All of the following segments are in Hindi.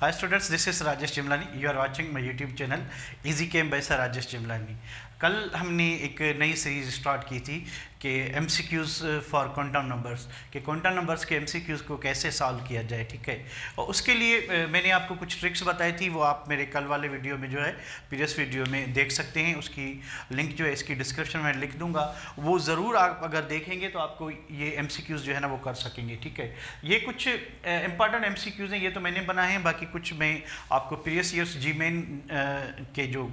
Hi students, this is Rajesh Jimlani. You are watching my YouTube channel Easy Came by Sir Rajesh Jimlani. कल हमने एक नई सीरीज स्टार्ट की थी कि MCQs फॉर क्वांटम नंबर्स, कि क्वांटम नंबर्स के MCQs को कैसे सॉल्व किया जाए, ठीक है। और उसके लिए मैंने आपको कुछ ट्रिक्स बताई थी, वो आप मेरे कल वाले वीडियो में जो है प्रीवियस वीडियो में देख सकते हैं। उसकी लिंक जो है इसकी डिस्क्रिप्शन में लिख दूंगा, वो ज़रूर आप अगर देखेंगे तो आपको ये MCQs जो है ना वो कर सकेंगे, ठीक है। ये कुछ इंपॉर्टेंट MCQs हैं, ये तो मैंने बनाए हैं, बाकी कुछ मैं आपको प्रीवियस ईयर्स GMAIN के जो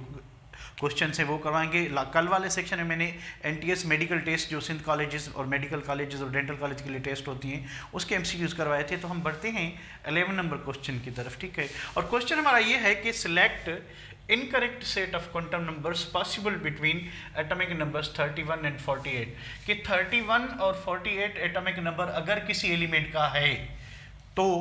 क्वेश्चन है वो करवाएंगे। कल वाले सेक्शन में मैंने NTS मेडिकल टेस्ट जो सिंध कॉलेजेस और मेडिकल कॉलेजेस और डेंटल कॉलेज के लिए टेस्ट होती हैं उसके MCQs करवाए थे। तो हम बढ़ते हैं 11 नंबर क्वेश्चन की तरफ, ठीक है। और क्वेश्चन हमारा ये है कि select incorrect set of quantum numbers possible between atomic numbers 31 and 48, कि 31 और 48 एटॉमिक नंबर अगर किसी एलिमेंट का है तो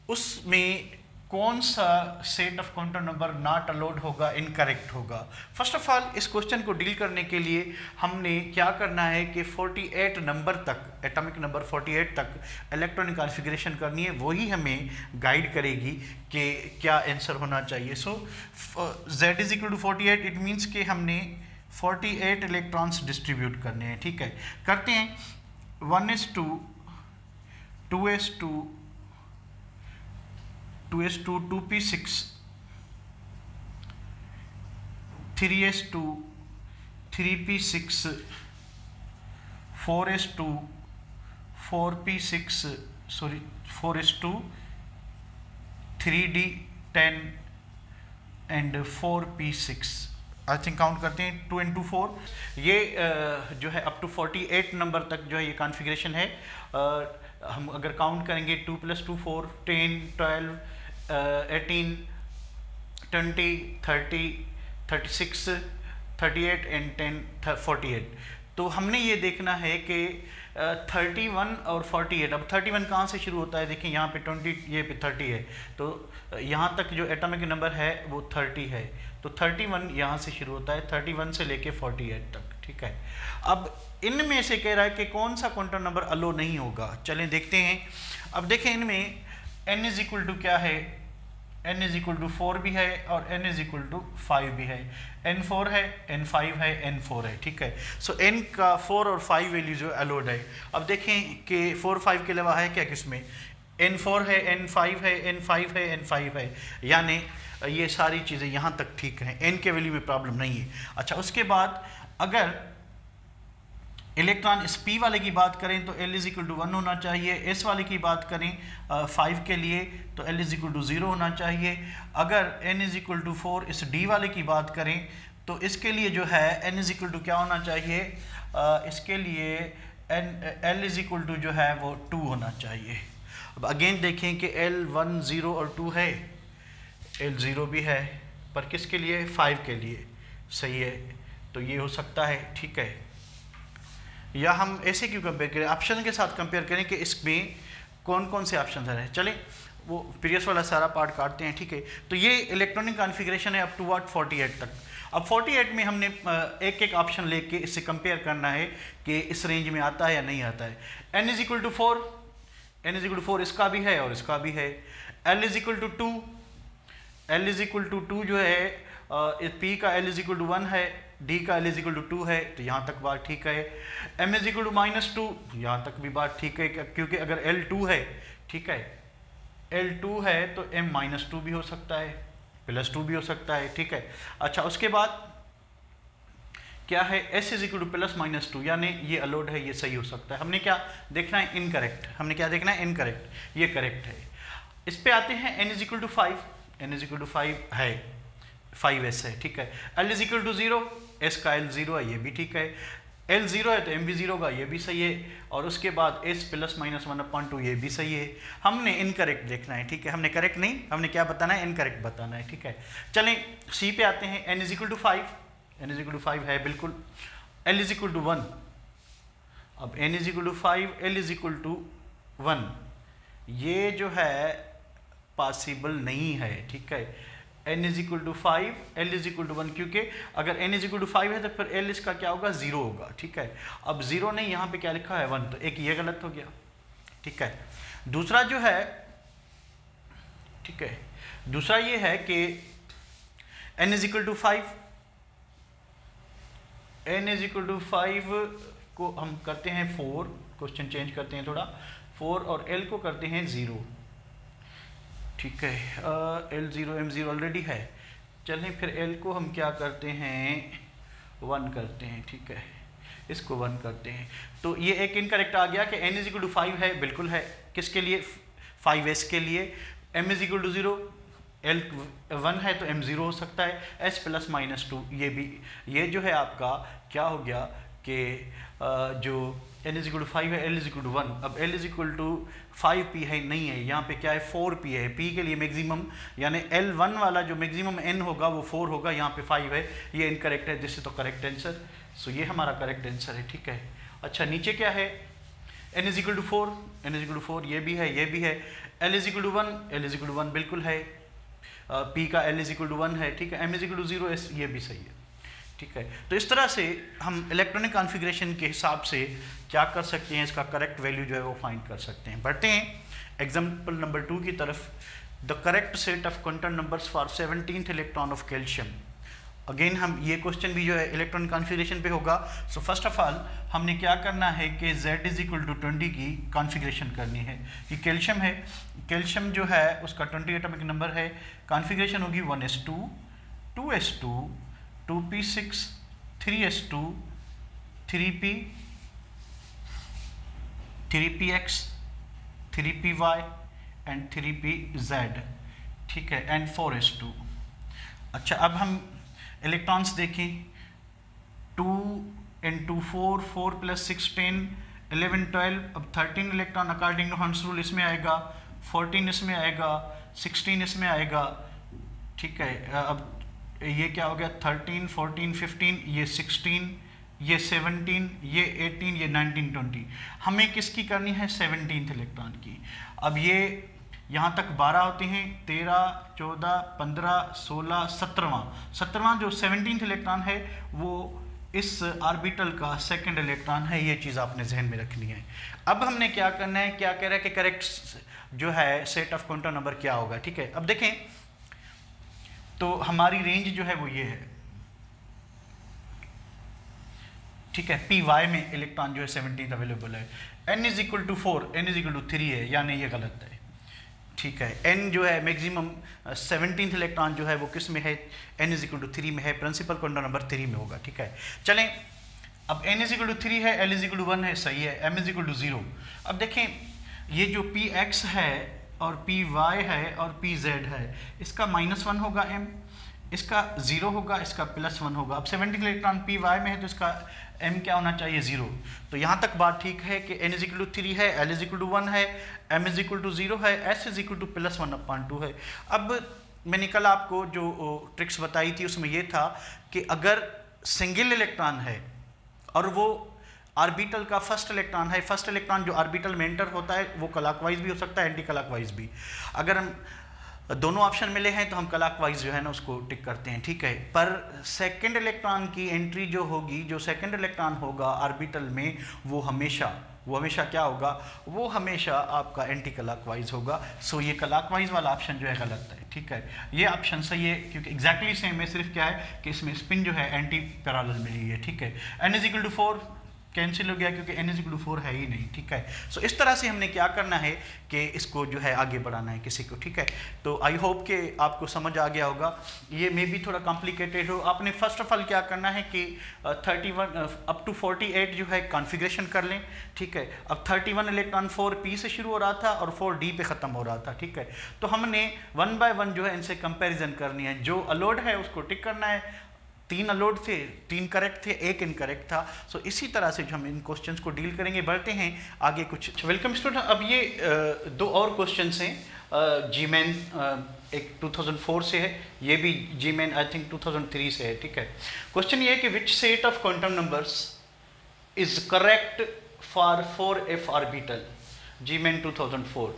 उसमें कौन सा set of quantum number not allowed होगा, इनकरेक्ट होगा। फर्स्ट ऑफ ऑल इस क्वेश्चन को डील करने के लिए हमने क्या करना है कि 48 नंबर तक, एटॉमिक नंबर 48 तक इलेक्ट्रॉनिक कॉन्फ़िगरेशन करनी है, वही हमें गाइड करेगी कि क्या आंसर होना चाहिए। So Z is equal to 48, it means कि हमने 48 इलेक्ट्रॉन्स डिस्ट्रीब्यूट करने हैं, ठीक है। करते हैं 1s2 2s2 2s2 2p6 3s2 3p6 4s2 4p6 sorry 4s2 3d10 and 4p6। I think count करते हैं 2 and 2 4। ये जो है अप टू 48 नंबर तक जो है ये कॉन्फ़िगरेशन है। हम अगर काउंट करेंगे 2 + 2 4 10 12 18 20 30 36 38 एंड 10 48। तो हमने ये देखना है कि 31 और 48, अब 31 कहाँ से शुरू होता है, देखिए यहाँ पे 20, ये पे 30 है, तो यहाँ तक जो एटॉमिक नंबर है वो 30 है, तो 31 यहाँ से शुरू होता है, 31 से लेके 48 तक, ठीक है। अब इनमें से कह रहा है कि कौन सा क्वांटम नंबर अलो नहीं होगा, चलें देखते हैं। अब देखें इनमें n इज इक्वल टू क्या है, n इज इक्वल टू 4 भी है और n इज इक्वल टू 5 भी है, n4 है, n5 है, n4 है, ठीक है। सो n का 4 और 5 वैल्यू जो अलोड है। अब देखें कि 4 5 के अलावा है क्या किसमें, n4 है, n5 है, n5 है, n5 है, यानी ये सारी चीज़ें यहाँ तक ठीक हैं, n के वैल्यू में प्रॉब्लम नहीं है। अच्छा, उसके बाद अगर इलेक्ट्रॉन इस p वाले की बात करें तो L इज इक्वल टू 1 होना चाहिए, s वाले की बात करें 5 के लिए तो L इज इक्वल टू 0 होना चाहिए। अगर n इज इक्वल टू 4 इस d वाले की बात करें तो इसके लिए जो है n इज इक्वल टू क्या होना चाहिए, इसके लिए L इज इक्वल टू जो है वो 2 होना चाहिए। अब अगेन देखें कि L 1 0 और 2 है, L 0 भी है, पर किसके लिए, 5 के लिए, सही है, तो ये हो सकता है, ठीक है। या हम ऐसे क्यों कंपेयर करें, ऑप्शन के साथ कंपेयर करें कि इसमें कौन कौन से ऑप्शन हैं। चलें वो प्रीवियस वाला सारा पार्ट काटते हैं, ठीक है। तो ये इलेक्ट्रॉनिक कॉन्फ़िगरेशन है अप टू व्हाट 48 तक। अब 48 में हमने एक एक ऑप्शन लेके इससे कंपेयर करना है कि इस रेंज में आता है या नहीं आता है। n is equal to 4, n is equal to 4 इसका भी है और इसका भी है। l is equal to 2, l is equal to 2 जो है p का l इज इक्वल टू 1 है, d का l इज इक्वल टू 2 है, तो यहाँ तक बात ठीक है। m इज इक्वल टू -2, यहाँ तक भी बात ठीक है, क्योंकि अगर l 2 है, ठीक है, l 2 है तो m -2 भी हो सकता है, +2 भी हो सकता है, ठीक है। अच्छा, उसके बाद क्या है, s इज इक्वल टू +-2, यानी ये अलोड है, ये सही हो सकता है। हमने क्या देखना है, इनकरेक्ट, हमने क्या देखना है, इनकरेक्ट, ये करेक्ट है। इस पे आते हैं n is equal to 5, n is equal to 5 है, 5s है, ठीक है। l is equal to 0, s का l 0 है, ये भी ठीक है। l 0 है तो m भी 0 होगा, ये भी सही है। और उसके बाद s +-1/2, ये भी सही है। हमने इनकरेक्ट देखना है, ठीक है, हमने करेक्ट नहीं, हमने क्या बताना है, इनकरेक्ट बताना है, ठीक है। चलें c पे आते हैं, n is equal to 5, n is equal to 5 है बिल्कुल। l इज इक्वल टू 1, अब n is equal to 5, l is equal to 1, ये जो है पॉसिबल नहीं है, ठीक है। n is equal to 5, l is equal to 1, क्योंकि अगर n इज इक्वल टू 5 है तो फिर l इसका क्या होगा, 0 होगा, ठीक है। अब 0 नहीं, यहाँ पे क्या लिखा है 1, तो एक ये गलत हो गया, ठीक है। दूसरा जो है ठीक है। दूसरा ये है कि n is equal to 5, n is equal to 5 को हम करते हैं 4, क्वेश्चन चेंज करते हैं थोड़ा, 4 और l को करते हैं 0, ठीक है। L0 M0 ऑलरेडी है, चलें फिर l को हम क्या करते हैं 1 करते हैं, ठीक है, इसको 1 करते हैं। तो ये एक इनकरेक्ट आ गया कि n इज इक्वल टू 5 है, बिल्कुल है, किसके लिए 5s के लिए, m is equal to 0, l 1 है तो m 0 हो सकता है, s प्लस माइनस 2, ये भी, ये जो है आपका क्या हो गया कि जो n इज इक्वल टू 5 है, l इज इक्वल टू 1, अब l is equal to 5p है, नहीं है, यहाँ पे क्या है 4p है, p के लिए मैक्सिमम यानी l1 वाला जो मैक्सिमम n होगा वो 4 होगा, यहाँ पे 5 है, ये इनकरेक्ट है, दिस इज तो करेक्ट आंसर। सो ये हमारा करेक्ट आंसर है, ठीक है। अच्छा नीचे क्या है, n is equal to 4, n is equal to 4, ये भी है, ये भी है, l is equal to 1, l is equal to 1 बिल्कुल है, p का l इज इक्वल टू 1 है, ठीक है, m इज इक्वल टू 0, ये भी सही है, ठीक है। तो इस तरह से हम इलेक्ट्रॉनिक कॉन्फ़िगरेशन के हिसाब से क्या कर सकते हैं, इसका करेक्ट वैल्यू जो है वो फाइंड कर सकते हैं। बढ़ते हैं एग्जाम्पल नंबर 2 की तरफ। The correct set of quantum numbers for 17th electron of calcium. Again हम ये क्वेश्चन भी जो है इलेक्ट्रॉनिक कॉन्फ़िगरेशन पे होगा। सो फर्स्ट ऑफ ऑल हमने क्या करना है कि z इज इक्वल टू 20 की कॉन्फ़िगरेशन करनी है। ये कैल्शियम है, कैल्शियम जो है उसका 20 एटॉमिक नंबर है, कॉन्फ़िगरेशन होगी 1s2, 2s2, 2p6, 3s2, 3p, 3px, 3py and 3pz, ठीक है, एंड 4s2। अच्छा अब हम इलेक्ट्रॉन्स देखें, 2 into 4, 4 plus 6 10, 11 12, अब 13 इलेक्ट्रॉन अकॉर्डिंग टू हंस रूल इसमें आएगा, 14 इसमें आएगा, 16 इसमें आएगा, ठीक है। अब ये क्या हो गया, 13 14 15, ये 16, ये 17, ये 18, ये 19 20। हमें किसकी करनी है, 17th इलेक्ट्रॉन की। अब ये यहाँ तक 12 होते हैं, 13 14 15 16 17वां जो 17th इलेक्ट्रॉन है वो इस ऑर्बिटल का सेकंड इलेक्ट्रॉन है, ये चीज़ आपने जहन में रखनी है। अब हमने क्या करना है, क्या कह रहा है कि करेक्ट जो है सेट ऑफ क्वांटम नंबर क्या होगा, ठीक है। अब देखें तो हमारी रेंज जो है वो ये है, ठीक है, पी वाई में इलेक्ट्रॉन जो है 17th अवेलेबल है, n is equal to 4, n is equal to 3 है, यानी ये गलत है, ठीक है। n जो है मैक्सिमम 17th इलेक्ट्रॉन जो है वो किस में है, n इज इक्वल टू 3 में है, प्रिंसिपल क्वांटम नंबर 3 में होगा, ठीक है। चलें अब n इज इक्वल टू 3 है, l इज इक्वल टू 1 है, सही है, m इज इक्वल टू 0। अब देखें ये जो px है और py है और pz है, इसका -1 होगा m, इसका 0 होगा, इसका +1 होगा। अब 17 इलेक्ट्रॉन py में है तो इसका m क्या होना चाहिए, 0। तो यहाँ तक बात ठीक है कि n इज इक्वल टू 3 है, l इज इक्वल टू 1 है, m इज इक्वल टू 0 है, s इज इक्वल टू +1/2 है। अब मैंने कल आपको जो ट्रिक्स बताई थी उसमें यह था कि अगर सिंगल इलेक्ट्रॉन है और वो ऑर्बिटल का फर्स्ट इलेक्ट्रॉन है, फर्स्ट इलेक्ट्रॉन जो ऑर्बिटल में एंटर होता है वो क्लॉकवाइज भी हो सकता है, एंटी क्लॉकवाइज भी। अगर हम दोनों ऑप्शन मिले हैं तो हम क्लॉकवाइज जो है ना उसको टिक करते हैं, ठीक है। पर सेकंड इलेक्ट्रॉन की एंट्री जो होगी, जो सेकंड इलेक्ट्रॉन होगा ऑर्बिटल में, वो हमेशा क्या होगा, वो हमेशा आपका एंटी क्लॉकवाइज होगा। सो ये क्लॉकवाइज वाला ऑप्शन जो है गलत है, ठीक है। ये ऑप्शन सही है क्योंकि एग्जैक्टली सेम है, सिर्फ क्या है कि इसमें स्पिन जो है एंटी पैरेलल मिली है, ठीक है। n is equal to 4 cancel हो गया क्योंकि n इज इक्वल टू 4 है ही नहीं, ठीक है। सो इस तरह से हमने क्या करना है कि इसको जो है आगे बढ़ाना है किसी को, ठीक है। तो आई होप कि आपको समझ आ गया होगा। ये मे भी थोड़ा कॉम्प्लिकेटेड हो। आपने फर्स्ट ऑफ ऑल क्या करना है कि 31 अप टू 48 जो है कॉन्फ़िगरेशन कर लें, ठीक है। अब 31 इलेक्ट्रॉन 4p से शुरू हो रहा था और 4d पे ख़त्म हो रहा था, ठीक है। तो हमने 1 बाय 1 जो है इनसे कंपेरिजन करनी है। जो अलोड है उसको टिक करना है, 3 अलोड थे, 3 करेक्ट थे, 1 इनकरेक्ट था। सो इसी तरह से जो हम इन क्वेश्चंस को डील करेंगे। बढ़ते हैं आगे कुछ। वेलकम स्टूडेंट, अब ये 2 और क्वेश्चंस हैं। जी मैन एक 2004 से है, ये भी जी मैन आई थिंक 2003 से है, ठीक है। क्वेश्चन ये है कि which set of quantum numbers is correct for 4f orbital, JEE Main 2004।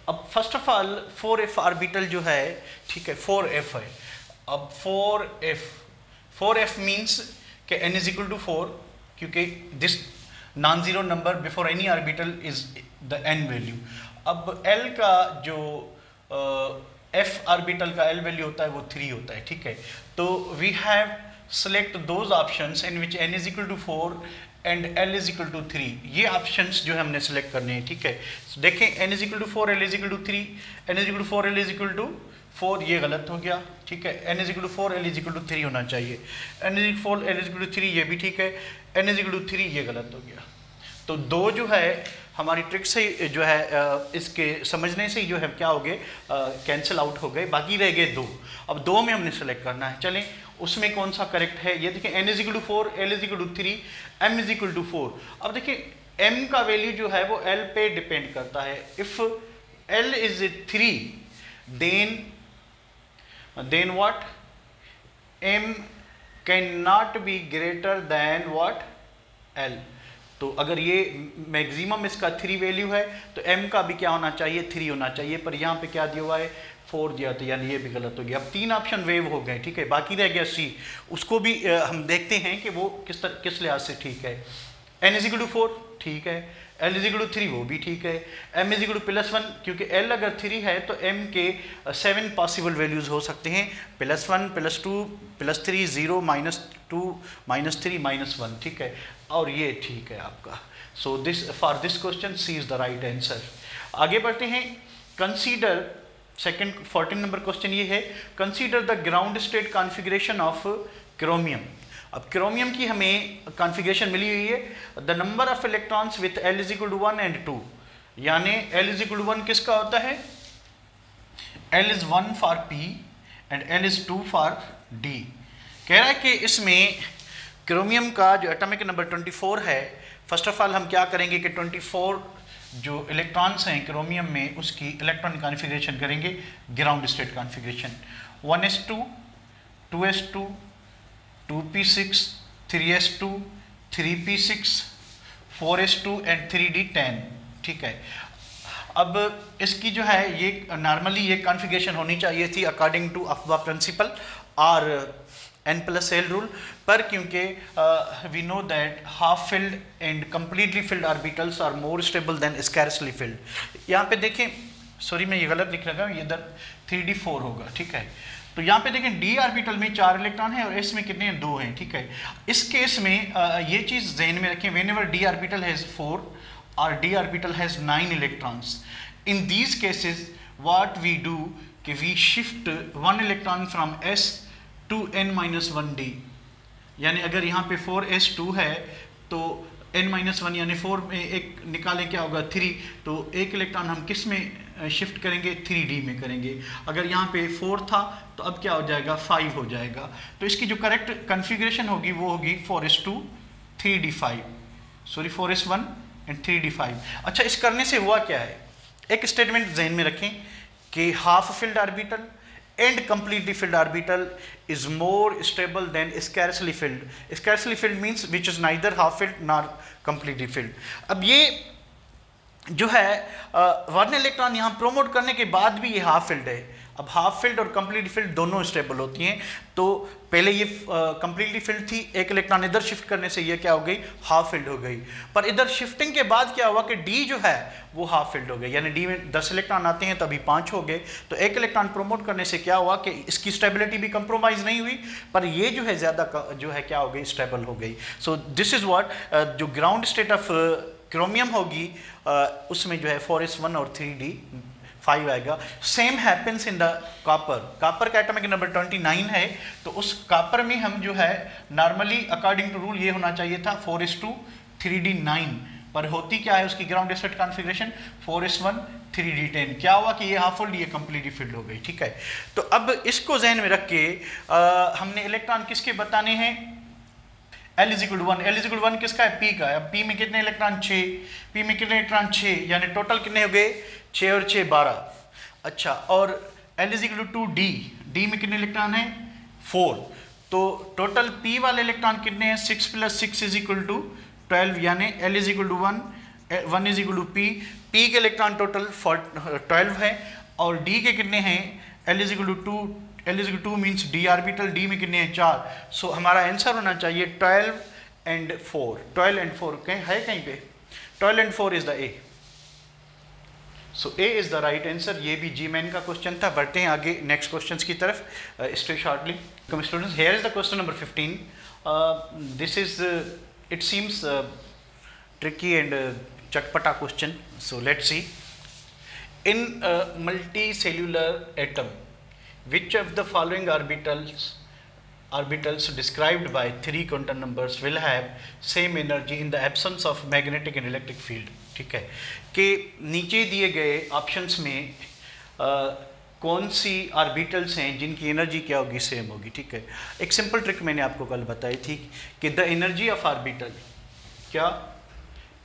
अब first of all 4f orbital जो है, ठीक है, 4f है। अब 4f मीन्स कि n इज इक्वल टू 4 क्योंकि this non zero number before any orbital is the n value. अब l का जो एफ ऑर्बिटल का एल वैल्यू होता है वो 3 होता है, ठीक है। तो we have select those options in which n is equal to 4 and l is equal to 3। ये ऑप्शंस जो है हमने सेलेक्ट करने हैं, ठीक है। so, देखें n is equal to 4 l is equal to 3, n is equal to 4 l is equal to 4, ये गलत हो गया, ठीक है। n is equal to 4 l is equal to 3 होना चाहिए, n is equal 4 l is equal to 3 ये भी ठीक है, n इज इक्वल टू 3 ये गलत हो गया। तो दो जो है हमारी ट्रिक से जो है इसके समझने से ही जो है क्या हो गए, कैंसिल आउट हो गए, बाकी रह गए दो। अब दो में हमने सेलेक्ट करना है, चलें उसमें कौन सा करेक्ट है। ये देखिए n is equal to 4 l is equal to 3 m is equal to 4। अब देखिए m का वैल्यू जो है वो l पे डिपेंड करता है। If l is 3 then what, m can not be greater than what l। तो अगर ये मैक्सिमम इसका 3 वैल्यू है तो m का भी क्या होना चाहिए, 3 होना चाहिए, पर यहाँ पे क्या दिया हुआ है 4 दिया, तो यानी ये भी गलत हो गया। अब 3 ऑप्शन वेव हो गए, ठीक है। बाकी रह गया C, उसको भी हम देखते हैं कि वो किस लिहाज से ठीक है। n इज इक्वल टू 4 ठीक है, l इज इक्वल टू 3 वो भी ठीक है, m इज इक्वल टू +1 क्योंकि l अगर 3 है तो m के 7 पॉसिबल वैल्यूज हो सकते हैं, +1 +2 +3 0 -2 -3 -1, ठीक है। और ये ठीक है आपका। So this for this question C is the right answer. आगे बढ़ते हैं, कंसीडर सेकंड 14 नंबर क्वेश्चन ये है, consider the ground state configuration of chromium. अब क्रोमियम की हमें कॉन्फ़िगरेशन मिली हुई है, the number of electrons with l is equal to 1 and 2, यानी l इज इक्वल टू 1 किसका होता है, l is 1 for p and l is 2 for d। कह रहा है कि इसमें क्रोमियम का जो एटॉमिक नंबर 24 है, फर्स्ट ऑफ ऑल हम क्या करेंगे कि 24 जो इलेक्ट्रॉन्स हैं क्रोमियम में उसकी इलेक्ट्रॉन कॉन्फ़िगरेशन करेंगे, ground state configuration 1s2 2s2 2p6 3s2 3p6 4s2 and 3d10, ठीक है। अब इसकी जो है ये नॉर्मली ये कॉन्फ़िगरेशन होनी चाहिए थी अकॉर्डिंग टू अफबा प्रिंसिपल और n+l रूल, पर क्योंकि we know that half filled and completely filled orbitals are more stable than scarcely filled. यहाँ पे देखें, सॉरी मैं ये गलत लिख रहा हूँ, ये इधर 3d4 होगा, ठीक है। तो यहाँ पे देखें d ऑर्बिटल में 4 इलेक्ट्रॉन है और s में कितने हैं, 2 हैं, ठीक है। इस केस में ये चीज़ जहन में रखें, व्हेनेवर d ऑर्बिटल हैज़ 4 और d orbital has 9 electrons, in these cases what we do कि we shift 1 electron from s to n-1d, यानी अगर यहाँ पे 4s2 है तो n-1 यानी 4 में एक निकालें क्या होगा 3, तो एक इलेक्ट्रॉन हम किस में शिफ्ट करेंगे, 3d में करेंगे। अगर यहाँ पे 4 था तो अब क्या हो जाएगा 5 हो जाएगा। तो इसकी जो करेक्ट कॉन्फ़िगरेशन होगी वो होगी 4s2 3d5, sorry 4s1 and 3d5। अच्छा, इस करने से हुआ क्या है, एक स्टेटमेंट जहन में रखें कि half filled orbital and completely filled orbital is more stable than scarcely filled. Scarcely filled means which is neither half filled nor completely filled. अब ये जो है 1 इलेक्ट्रॉन यहाँ प्रोमोट करने के बाद भी ये हाफ फिल्ड है। अब हाफ फिल्ड और कंप्लीटली फिल्ड दोनों स्टेबल होती हैं, तो पहले ये कंप्लीटली फिल्ड थी, एक इलेक्ट्रॉन इधर शिफ्ट करने से ये क्या हो गई, हाफ फिल्ड हो गई। पर इधर शिफ्टिंग के बाद क्या हुआ कि डी जो है वो हाफ फिल्ड हो गई, यानी डी में 10 इलेक्ट्रॉन आते हैं तभी 5 हो गए। तो एक इलेक्ट्रॉन प्रोमोट करने से क्या हुआ कि इसकी स्टेबिलिटी भी कंप्रोमाइज़ नहीं हुई, पर ये जो है ज़्यादा जो है क्या हो गई, स्टेबल हो गई। सो दिस इज़ व्हाट जो ग्राउंड स्टेट ऑफ क्रोमियम होगी उसमें जो है 4s1 और 3d5 आएगा। Same happens in the copper. Copper का एटॉमिक नंबर 29 है, तो उस कॉपर में हम जो है नॉर्मली अकॉर्डिंग टू रूल ये होना चाहिए था 4s2 3d9, पर होती क्या है उसकी ground state configuration 4s1 3d10। क्या हुआ कि ये हाफ फिल्ड, ये कंप्लीटली फिल्ड हो गई, ठीक है। तो अब इसको जहन में रख के हमने इलेक्ट्रॉन किसके बताने हैं, L is equal to 1। L is equal to 1 किसका है, P का है। अब P में कितने इलेक्ट्रॉन, 6, P में कितने इलेक्ट्रॉन 6, यानी टोटल कितने हो गए 6 और 6 12। अच्छा, और L is equal to 2D, D में कितने इलेक्ट्रॉन हैं 4, तो टोटल P वाले इलेक्ट्रॉन कितने हैं 6 + 6 इज इक्वल टू 12, यानी L is equal to 1 is equal to P के इलेक्ट्रॉन टोटल 12 है, और D के कितने हैं, L is equal to 2, L is equal to means D orbital, D में कितने हैं 4। सो हमारा आंसर होना चाहिए 12 and 4 कहीं है, कहीं पे 12 and 4 is the A. So A is the right answer. ये भी जी मैन का क्वेश्चन था। बढ़ते हैं आगे नेक्स्ट क्वेश्चन की तरफ stay shortly. Come students, here is the question number 15। This is it seems tricky and चटपटा question, so let's see. In a multicellular atom, which of the following orbitals described by 3 quantum numbers will have same energy in the absence of magnetic and electric field? ठीक है कि नीचे दिए गए ऑप्शंस में कौन सी ऑर्बिटल्स हैं जिनकी एनर्जी क्या होगी, सेम होगी। ठीक है, एक सिंपल ट्रिक मैंने आपको कल बताई थी कि द एनर्जी ऑफ ऑर्बिटल क्या,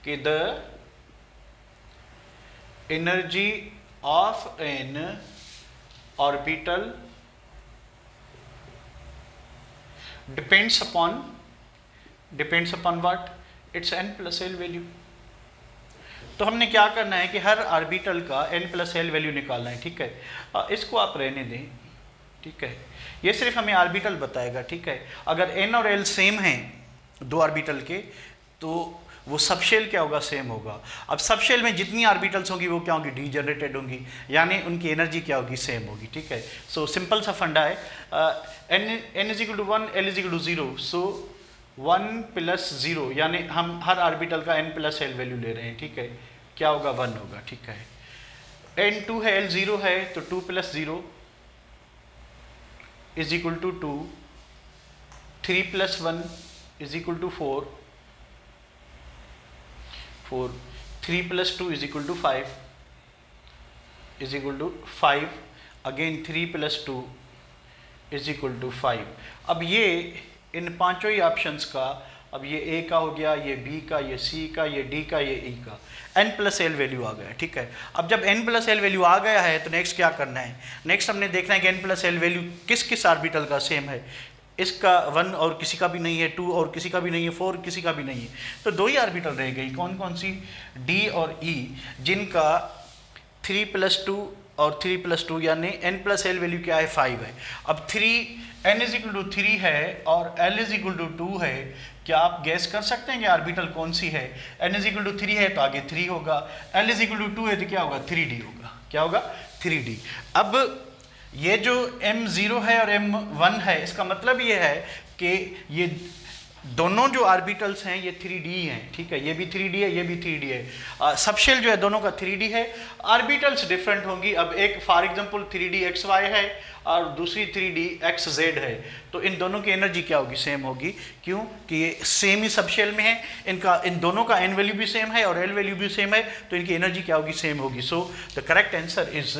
कि the energy of an orbital depends upon what? Its n plus l value। तो हमने क्या करना है कि हर ऑर्बिटल का n plus l वैल्यू निकालना है। ठीक है, इसको आप रहने दें। ठीक है, ये सिर्फ हमें ऑर्बिटल बताएगा। ठीक है, अगर n और l सेम हैं दो ऑर्बिटल के, तो वो सब शेल क्या होगा, सेम होगा। अब सब शेल में जितनी ऑर्बिटल्स होंगी वो क्या होंगी, डी जनरेटेड होंगी, यानी उनकी एनर्जी क्या होगी, सेम होगी। ठीक है, सो सिंपल सा फंडा है। n is equal to 1, l is equal to 0, so 1 plus 0, यानी हम हर ऑर्बिटल का n प्लस l वैल्यू ले रहे हैं। ठीक है, क्या होगा, 1 होगा। ठीक है, n 2 है, l 0 है, तो 2 plus 0 is equal to 2, 3 plus 1 is equal to 4, 3 plus 2 is equal to 5 is equal to 5, again 3 plus 2 is equal to 5। अब ये इन पांचों ही ऑप्शंस का, अब ये A का हो गया, ये B का, ये C का, ये D का, ये E का, n प्लस एल वैल्यू आ गया। ठीक है, अब जब n प्लस एल वैल्यू आ गया है तो नेक्स्ट क्या करना है, नेक्स्ट हमने देखना है कि n प्लस एल वैल्यू किस किस ऑर्बिटल का सेम है। इसका 1 और किसी का भी नहीं है, 2 और किसी का भी नहीं है, 4 किसी का भी नहीं है, तो दो ही ऑर्बिटल रह गई। कौन कौन सी, D और E, जिनका 3 प्लस 2 और 3 प्लस 2, यानी n प्लस एल वैल्यू क्या है, 5 है। अब 3 n इज इक्वल टू 3 है और l इज इक्वल टू 2 है, क्या आप गैस कर सकते हैं कि ऑर्बिटल कौन सी है। n इज इक्वल टू 3 है तो आगे 3 होगा, l इज इक्वल टू 2 है तो क्या होगा, 3d होगा। क्या होगा, 3d। अब ये जो m0 है और m1 है, इसका मतलब ये है कि ये दोनों जो ऑर्बिटल्स हैं ये 3D हैं। ठीक है, ये भी 3D है, ये भी 3D है। सबशेल जो है दोनों का 3D है, ऑर्बिटल्स डिफरेंट होंगी। अब एक फॉर एग्जांपल 3D XY है और दूसरी 3D XZ है, तो इन दोनों की एनर्जी क्या होगी, सेम होगी। क्यों कि ये सेम ही सबशेल में है, इन दोनों का n वैल्यू भी सेम है और l वैल्यू भी सेम है, तो इनकी एनर्जी क्या होगी, सेम होगी। So the correct answer is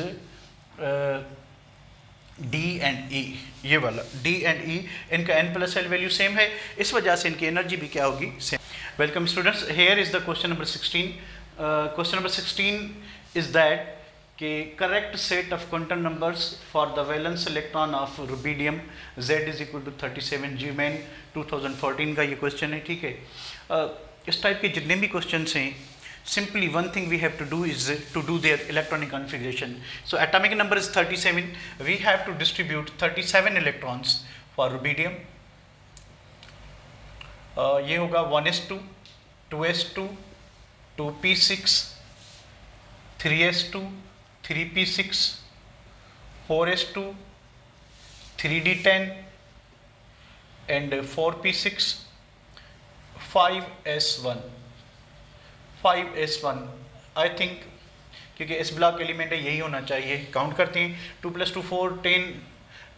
D and E, ये वाला D एंड E, इनका n plus L value same है, इस वजह से इनकी एनर्जी भी क्या होगी, same. Welcome students, here is the question number 16। Question number 16 is that कि correct set of quantum numbers for the valence electron of rubidium Z is equal to 37। JEE Main 2014 का ये क्वेश्चन है। ठीक है, इस टाइप के जितने भी क्वेश्चन हैं, simply one thing we have to do is to do their electronic configuration. So atomic number is 37, we have to distribute 37 electrons for rubidium। ये होगा 1s2, 2s2, 2p6, 3s2, 3p6, 4s2, 3d10 and 4p6, 5s1, 5s1 I think, क्योंकि इस ब्लॉक एलिमेंट है यही होना चाहिए। काउंट करते हैं, 2 + 2 4, 10,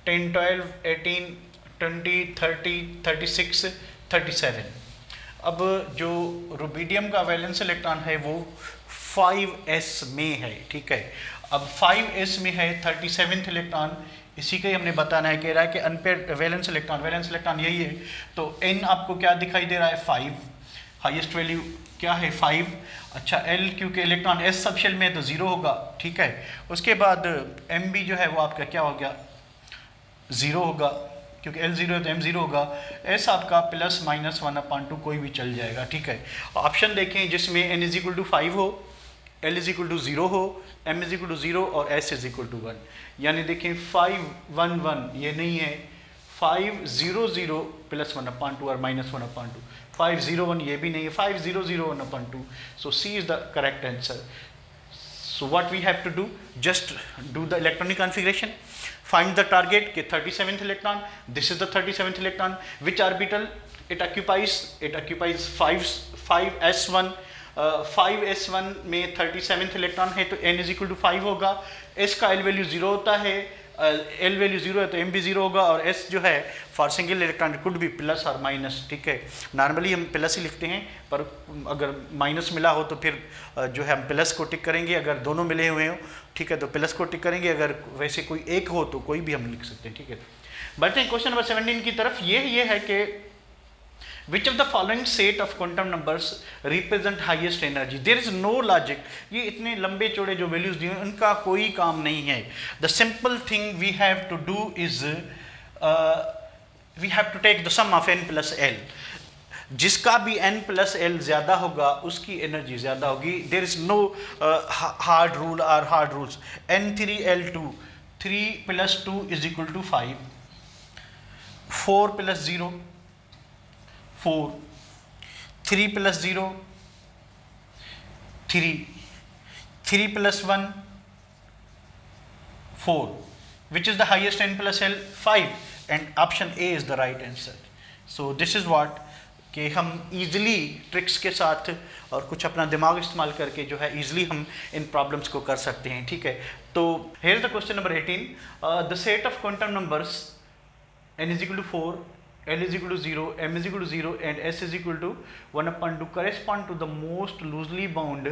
12, 18, 20, 30, 36, 37। अब जो रुबिडियम का वैलेंस इलेक्ट्रॉन है वो 5s में है। ठीक है, अब 5s में है 37th इलेक्ट्रॉन, इसी का ही हमने बताना है। कह रहा है कि अनपेयर्ड वैलेंस इलेक्ट्रॉन यही है, तो n आपको क्या दिखाई दे रहा है, 5, हाईएस्ट वैल्यू क्या है, 5। अच्छा, l क्योंकि इलेक्ट्रॉन s सबशेल में है तो 0 होगा। ठीक है, उसके बाद mb जो है वो आपका क्या हो गया, 0 होगा, क्योंकि l 0 है तो m 0 होगा। s आपका ±1/2 कोई भी चल जाएगा। ठीक है, ऑप्शन देखें जिसमें n इज इक्वल टू 5 हो, l इज इक्वल टू 0 हो, m इज इक्वल टू 0 और s इज इक्वल टू 1। यानी देखें 5 1 1 ये नहीं है, 5 0 0 +1/2 और -1/2, 5 0 1 ये भी नहीं है, 5 0 0 1/2। सो C is the correct answer. So what we have to do, just do the electronic configuration, find the target के 37th electron, this is the 37th electron, which orbital it occupies 5s1, 5s1 में 37th इलेक्ट्रॉन है तो n इज इक्वल टू 5 होगा, s का l वैल्यू 0 होता है, l वैल्यू 0 है तो m भी 0 होगा, और s जो है फॉर सिंगल इलेक्ट्रॉन कुड भी प्लस और माइनस, ठीक है। नॉर्मली हम प्लस ही लिखते हैं, पर अगर माइनस मिला हो तो फिर जो है हम प्लस को टिक करेंगे, अगर दोनों मिले हुए हो ठीक है तो प्लस को टिक करेंगे, अगर वैसे कोई एक हो तो कोई भी हम लिख सकते हैं, ठीक है। बढ़ते हैं क्वेश्चन नंबर 17 की तरफ। ये है कि Which of the following set of quantum numbers represent highest energy? There is no logic. ये इतने लंबे चौड़े जो वैल्यूज दिए उनका कोई काम नहीं है। The simple thing we have to do is we have to take the sum of n plus l. जिसका भी n plus l ज़्यादा होगा उसकी एनर्जी ज़्यादा होगी। There is no hard rule or hard rules. n3 l2, 3 plus 2 is equal to 5, 4 plus 0 4, 3 plus 0 3, 3 plus 1 4, which is the highest n plus l? 5, and option A is the right answer. So this is what कि हम easily ट्रिक्स के साथ और कुछ अपना दिमाग इस्तेमाल करके जो है easily हम इन प्रॉब्लम्स को कर सकते हैं, ठीक है। तो here is the question number 18. The set of quantum numbers n is equal to 4, l is equal to 0, m is equal to 0 and s is equal to 1/2 correspond to the most loosely bound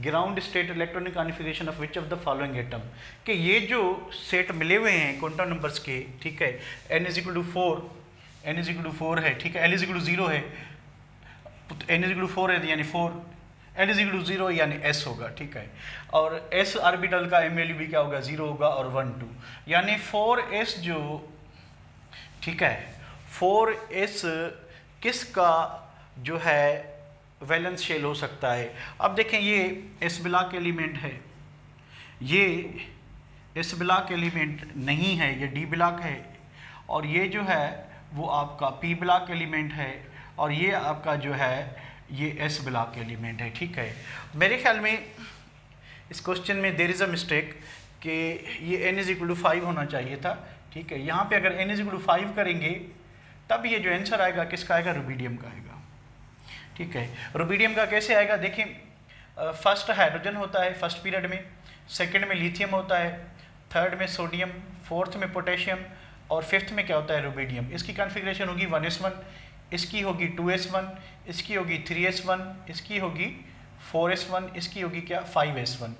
ground state electronic configuration of which of the following atom? कि ये जो सेट मिले हुए हैं क्वांटम नंबर्स के, ठीक है, n is equal to 4 है, ठीक है, l is equal to 0 है, n is equal to 4 है यानी 4, l is equal to 0 यानी s होगा, ठीक है, और s ऑर्बिटल का m वैल्यू भी क्या होगा 0 होगा और 1 2, यानी 4s जो, ठीक है, 4s किसका जो है वैलेंस शेल हो सकता है? अब देखें ये s ब्लॉक एलिमेंट है, ये s ब्लॉक एलिमेंट नहीं है, ये d ब्लॉक है, और ये जो है वो आपका p ब्लॉक एलिमेंट है, और ये आपका जो है ये s ब्लॉक एलिमेंट है, ठीक है। मेरे ख्याल में इस क्वेश्चन में देयर इज़ अ मिस्टेक कि ये n इज इक्वल टू 5 होना चाहिए था, ठीक है। यहाँ पे अगर n इज इक्वल टू 5 करेंगे तब ये जो आंसर आएगा किसका आएगा? रुबीडियम का आएगा, ठीक है। रुबीडियम का कैसे आएगा? देखिए, फर्स्ट हाइड्रोजन होता है फर्स्ट पीरियड में, सेकंड में लिथियम होता है, थर्ड में सोडियम, फोर्थ में पोटेशियम और फिफ्थ में क्या होता है? रुबीडियम। इसकी कॉन्फ़िगरेशन होगी 1s1, इसकी होगी 2s1, इसकी होगी 3s1, इसकी होगी 4s1, इसकी होगी क्या 5s1।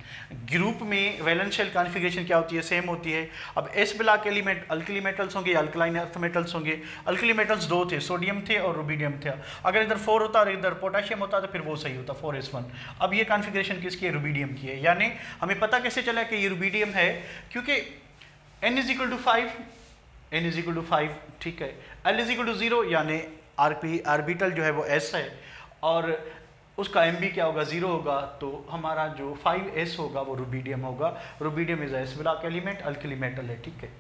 ग्रुप में वैलेंस शेल कॉन्फ़िगरेशन क्या होती है? सेम होती है। अब s block element alkali metals होंगे, अल्कलाइन अर्थ मेटल्स होंगे। अल्कली मेटल्स दो थे, सोडियम थे और रुबीडियम थे। अगर इधर 4 होता और इधर पोटेशियम होता तो फिर वो सही होता 4s1। अब ये कॉन्फ़िगरेशन किसकी है? रुबीडियम की है। यानी हमें पता कैसे चला कि ये रुबीडियम है? क्योंकि n इज इक्वल टू 5, ठीक है, l इज इक्वल टू 0 यानी ऑर्बिटल जो है वो s है और उसका m भी क्या होगा? 0 होगा। तो हमारा जो 5s होगा वो रुबीडियम होगा। Rubidium is s block element, alkali metal है, ठीक है।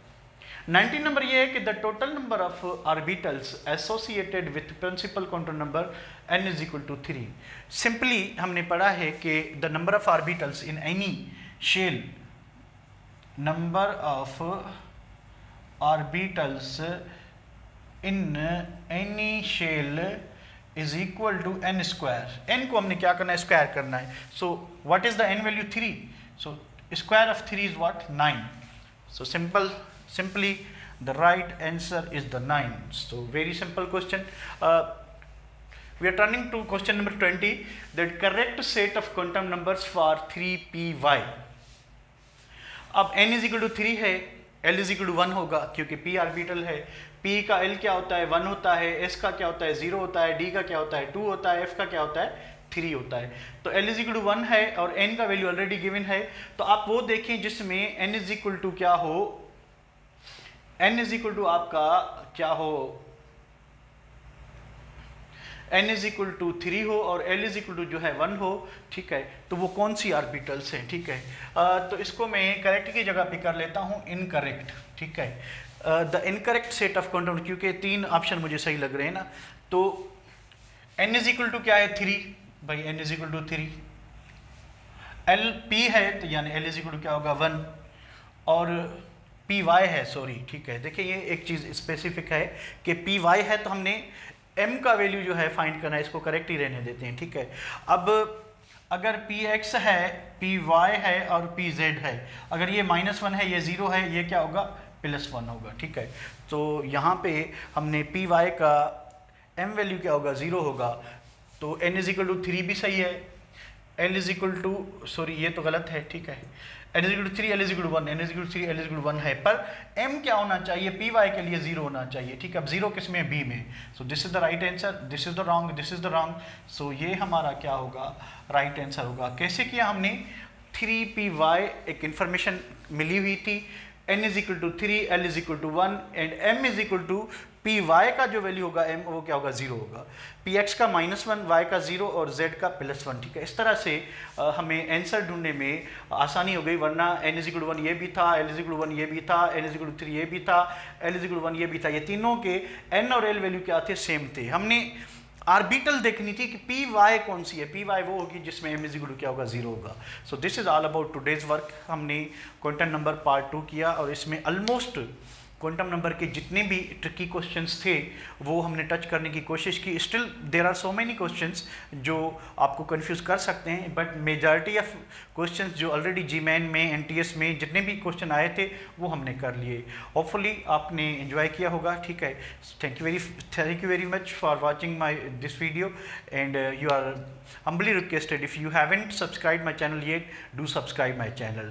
19 नंबर ये है कि the total number of orbitals associated with principal quantum number n is equal to 3। Simply हमने पढ़ा है कि the number of orbitals in any shell, number of orbitals in any shell is equal to n square. n को हमने क्या करना है? स्क्वायर करना है। So what is the n value? 3। So square of 3 is what? 9। So simply the right answer is the 9. So very simple question. We are turning to question number 20. The correct set of quantum numbers for 3py. अब n is equal to 3 है, l is equal to 1 होगा क्योंकि p ऑर्बिटल है। p का l क्या होता है? 1 होता है, s का क्या होता है? 0 होता है, d का क्या होता है? 2 होता है, f का क्या होता है? 3 होता है। तो l is equal to 1 है और n का वैल्यू ऑलरेडी गिवन है। तो आप वो देखें जिसमें n is equal to क्या हो? n is equal to आपका क्या हो? n is equal to 3 हो और l is equal to जो है 1 हो, ठीक है। तो वो कौन सी ऑर्बिटल्स हैं? ठीक है, तो इसको मैं करेक्ट की जगह पे कर लेता हूँ इनकरेक्ट, ठीक है। The incorrect set of quantum, क्योंकि 3 ऑप्शन मुझे सही लग रहे हैं ना। तो n is equal to क्या है? 3 भाई, n is equal to 3, L P है तो यानी एल इज इक्वल टू क्या होगा 1, और पी वाई है, सॉरी ठीक है, देखिए ये एक चीज़ स्पेसिफिक है कि पी वाई है तो हमने एम का वैल्यू जो है फाइंड करना है, इसको करेक्ट ही रहने देते हैं, ठीक है। अब अगर पी एक्स है, पी वाई है और पी जेड है, अगर ये -1 है, ये 0 है, ये क्या होगा +1 होगा, ठीक है। तो यहाँ पे हमने पी वाई का एम वैल्यू क्या होगा 0 होगा, तो n इज इक्वल टू 3 भी सही है, l is equal to, sorry ये तो गलत है, ठीक है, n is equal to 3, l is equal to 1, n is equal to 3, l is equal to 1 है, पर m क्या होना चाहिए पी वाई के लिए 0 होना चाहिए, ठीक है। अब 0 किस में, b में, so this is the right answer, this is the wrong, this is the wrong, सो ये हमारा क्या होगा राइट आंसर होगा। कैसे किया हमने, 3py एक इंफॉर्मेशन मिली हुई थी, n is equal to 3, l is equal to 1 and m is equal to P Y का जो वैल्यू होगा m वो क्या होगा 0 होगा, पी एक्स का -1, y का 0 और z का +1, ठीक है। इस तरह से हमें आंसर ढूंढने में आसानी हो गई, वरना n इज इक्वल टू 1 ये भी था, l इज इक्वल टू 1 ये भी था, n इज इक्वल टू 3 ये भी था, l इज इक्वल टू 1 ये भी था, ये तीनों के n और l वैल्यू क्या थे, सेम थे। हमने आर्बिटल देखनी थी कि पी वाई कौन सी है, पी वाई वो होगी जिसमें m इज इक्वल टू क्या होगा 0 होगा। सो this is all about today's work. हमने क्वांटम नंबर पार्ट 2 किया और इसमें ऑलमोस्ट क्वांटम नंबर के जितने भी ट्रिकी क्वेश्चंस थे वो हमने टच करने की कोशिश की। Still there are so many questions जो आपको कंफ्यूज कर सकते हैं, बट मेजॉरिटी ऑफ क्वेश्चंस जो ऑलरेडी जीमैन में, एनटीएस में जितने भी क्वेश्चन आए थे वो हमने कर लिए। होपफुली आपने एंजॉय किया होगा, ठीक है। Thank you very much for watching my this video and you are humbly requested, if you haven't subscribed my channel yet, do subscribe my channel.